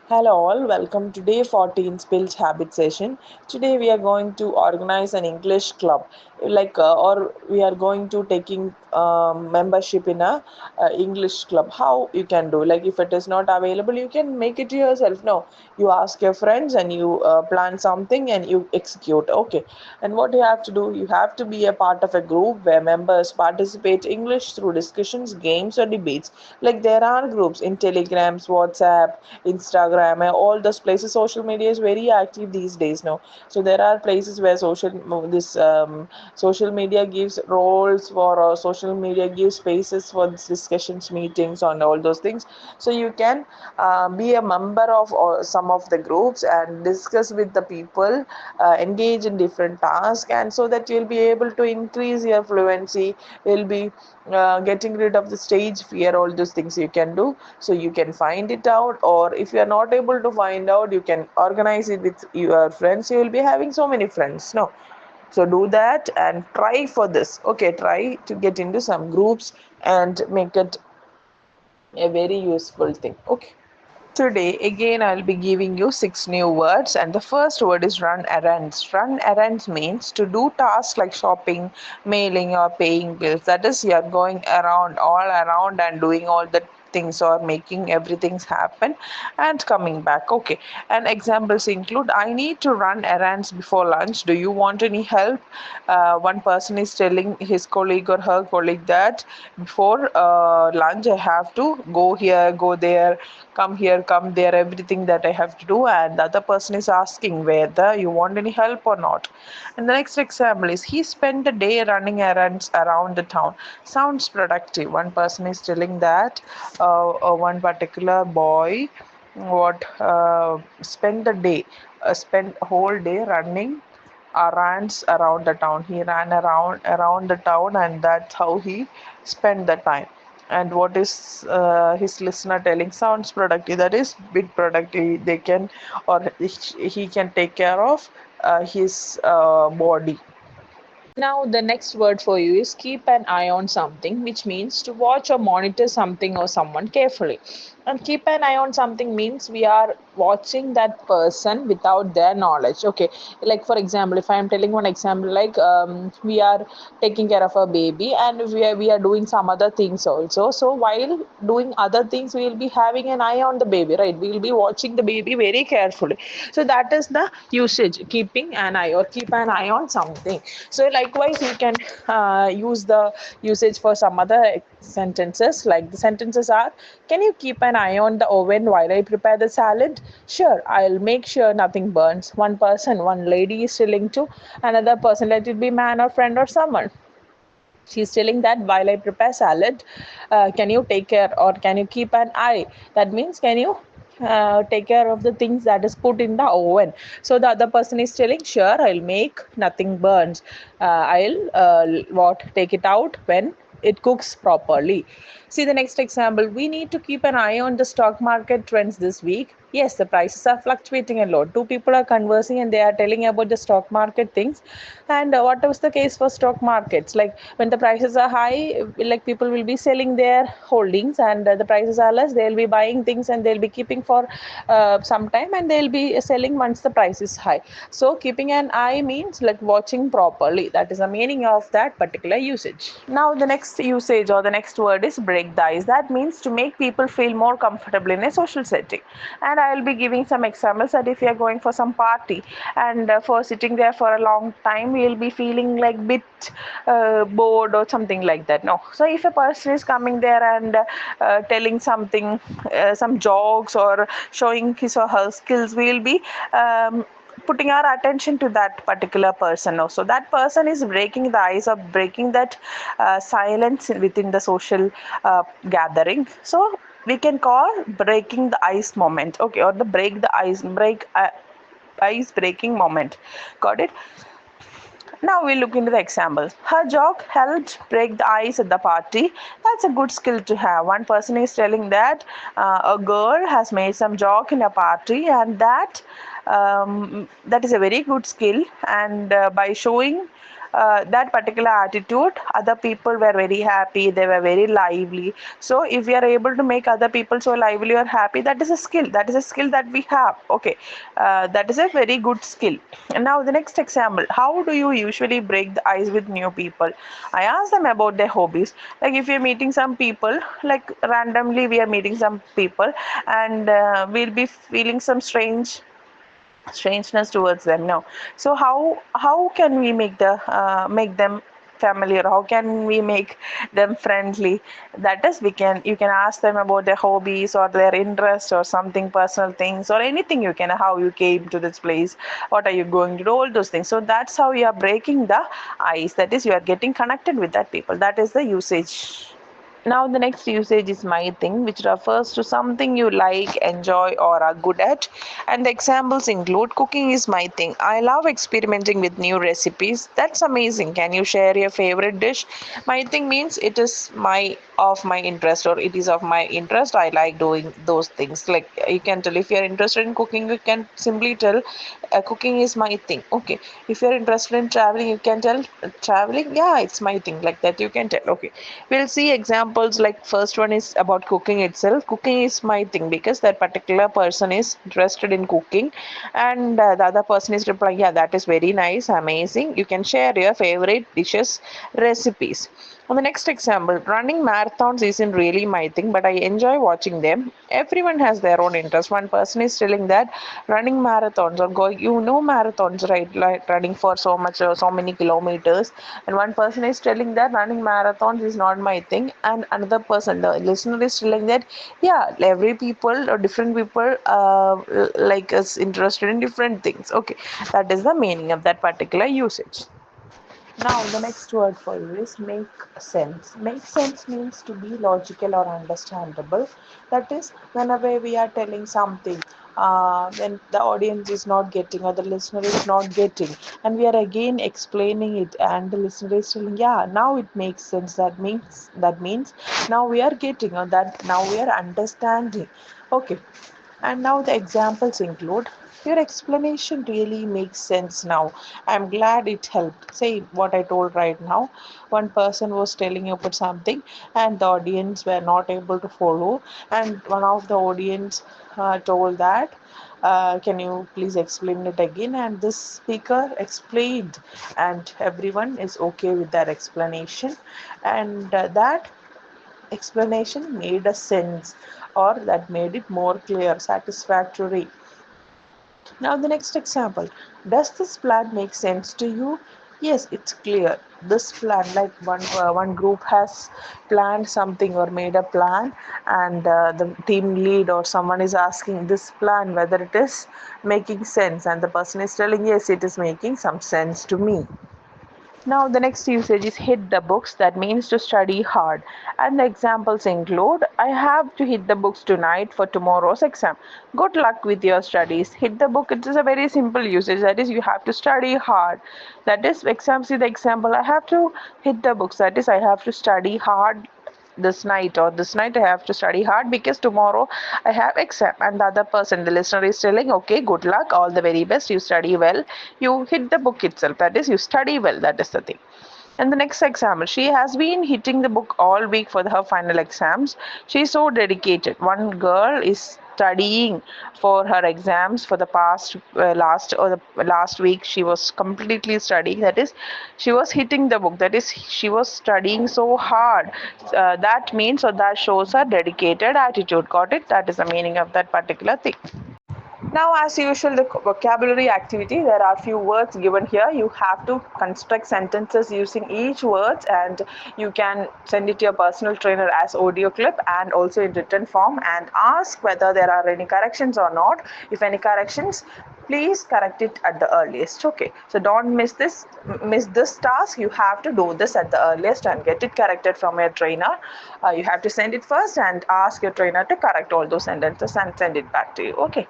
Hello all, welcome to day 14 Spilled Habit session. Today we are going to organize an English club, or we are going to taking membership in a English club. How you can do? Like if it is not available, you can make it yourself. No, you ask your friends and you plan something and you execute. Okay, and what you have to do? You have to be a part of a group where members participate English through discussions, games, or debates. Like there are groups in Telegrams, WhatsApp, Instagram, and all those places. Social media is very active these days now. So there are places where social media gives roles for social media gives spaces for discussions, meetings, and all those things. So you can be a member of some of the groups and discuss with the people, engage in different tasks, and so that you'll be able to increase your fluency. You'll be getting rid of the stage fear, all those things you can do. So you can find it out, or if you are not able to find out, you can organize it with your friends. You will be having so many friends, no? So do that and try for this. Okay, try to get into some groups and make it a very useful thing. Okay. Today, again, I'll be giving you six new words, and the first word is run errands. Run errands means to do tasks like shopping, mailing, or paying bills. That is, you're going around, all around, and doing all the things or making everything happen and coming back. Okay, and examples include I need to run errands before lunch. Do you want any help? One person is telling his colleague or her colleague that before lunch I have to go here, go there, come here, come there, everything that I have to do, and the other person is asking whether you want any help or not. And the next example is he spent the day running errands around the town. Sounds productive. One person is telling that one particular boy what spent the day, spent a whole day running errands around the town. He ran around the town, and that's how he spent the time. And what is his listener telling? Sounds productive. That is bit productive. They can, or he can take care of his body. Now, the next word for you is keep an eye on something, which means to watch or monitor something or someone carefully. And keep an eye on something means we are watching that person without their knowledge. Okay, like for example, if I am telling one example, like we are taking care of a baby and we are doing some other things also. So while doing other things, we will be having an eye on the baby, right? We will be watching the baby very carefully. So that is the usage, keeping an eye or keep an eye on something. So likewise you can use the usage for some other sentences. Like the sentences are, can you keep an eye on the oven while I prepare the salad? Sure, I'll make sure nothing burns. One person, one lady is telling to another person, let it be man or friend or someone. She's telling that while I prepare salad, can you take care or can you keep an eye? That means, can you take care of the things that is put in the oven? So the other person is telling, sure, I'll make nothing burns. I'll what take it out when it cooks properly. See the next example. We need to keep an eye on the stock market trends this week. Yes, the prices are fluctuating a lot. Two people are conversing and they are telling about the stock market things. And what was the case for stock markets? Like when the prices are high, like people will be selling their holdings, and the prices are less, they'll be buying things and they'll be keeping for some time, and they'll be selling once the price is high. So keeping an eye means like watching properly. That is the meaning of that particular usage. Now the next usage or the next word is break the ice. That means to make people feel more comfortable in a social setting. And I'll be giving some examples that if you are going for some party and for sitting there for a long time, we'll be feeling like bit bored or something like that. No. So if a person is coming there and telling something, some jokes or showing his or her skills, we'll be putting our attention to that particular person. Also that person is breaking the ice or breaking that silence within the social gathering. So we can call breaking the ice moment. Okay, or the break ice breaking moment. Got it? Now we look into the examples. Her joke helped break the ice at the party. That's a good skill to have. One person is telling that a girl has made some joke in a party, and that is a very good skill. And by showing that particular attitude, other people were very happy, they were very lively. So if we are able to make other people so lively or happy, that is a skill, that is a skill that we have. Okay, that is a very good skill. And now the next example, how do you usually break the ice with new people? I ask them about their hobbies. Like if you're meeting some people, like randomly we are meeting some people, and we'll be feeling some strangeness towards them. No, so how can we make them familiar, how can we make them friendly? That is, we can, you can ask them about their hobbies or their interests or something, personal things or anything. You can, how you came to this place, what are you going to do, all those things. So that's how you are breaking the ice, that is, you are getting connected with that people. That is the usage. Now, the next usage is my thing, which refers to something you like, enjoy, or are good at. And the examples include cooking is my thing. I love experimenting with new recipes. That's amazing. Can you share your favorite dish? My thing means it is my interest, or it is of my interest. I like doing those things. Like you can tell, if you are interested in cooking, you can simply tell cooking is my thing. Okay. If you're interested in traveling, you can tell traveling, yeah, it's my thing. Like that, you can tell. Okay. We'll see examples. Like first one is about cooking itself. Cooking is my thing because that particular person is interested in cooking, and the other person is replying, yeah, that is very nice, amazing. You can share your favorite dishes, recipes. On the next example, running marathons isn't really my thing, but I enjoy watching them. Everyone has their own interest. One person is telling that running marathons or going, marathons, right? Like running for so much, so many kilometers. And one person is telling that running marathons is not my thing. And another person, the listener, is telling that, yeah, every people or different people like us interested in different things. Okay, that is the meaning of that particular usage. Now, the next word for you is make sense. Make sense means to be logical or understandable. That is, whenever we are telling something, when the audience is not getting or the listener is not getting, and we are again explaining it, and the listener is telling, "Yeah, now it makes sense." That means now we are getting, or that now we are understanding. Okay, and now the examples include, your explanation really makes sense now. I'm glad it helped. Say what I told right now. One person was telling about something and the audience were not able to follow. And one of the audience told that, can you please explain it again? And this speaker explained, and everyone is okay with that explanation. And that explanation made a sense, or that made it more clear, satisfactory. Now the next example, does this plan make sense to you? Yes, it's clear. This plan, like one group has planned something or made a plan, and the team lead or someone is asking this plan whether it is making sense, and the person is telling, yes, it is making some sense to me. Now, the next usage is hit the books. That means to study hard. And the examples include, I have to hit the books tonight for tomorrow's exam. Good luck with your studies. Hit the book. It is a very simple usage. That is, you have to study hard. That is, see the example, I have to hit the books. That is, I have to study hard this night I have to study hard because tomorrow I have exam. And the other person, the listener, is telling, okay, good luck, all the very best, you study well, you hit the book itself, that is, you study well, that is the thing. And the next example, she has been hitting the book all week for her final exams. She's so dedicated. One girl is studying for her exams for the last week. She was completely studying. That is, she was hitting the book. That is, she was studying so hard. That means, or that shows her dedicated attitude. Got it? That is the meaning of that particular thing. Now, as usual, the vocabulary activity, there are few words given here. You have to construct sentences using each word, and you can send it to your personal trainer as audio clip and also in written form, and ask whether there are any corrections or not. If any corrections, please correct it at the earliest. Okay, so don't miss this task. You have to do this at the earliest and get it corrected from your trainer. You have to send it first and ask your trainer to correct all those sentences and send it back to you. Okay.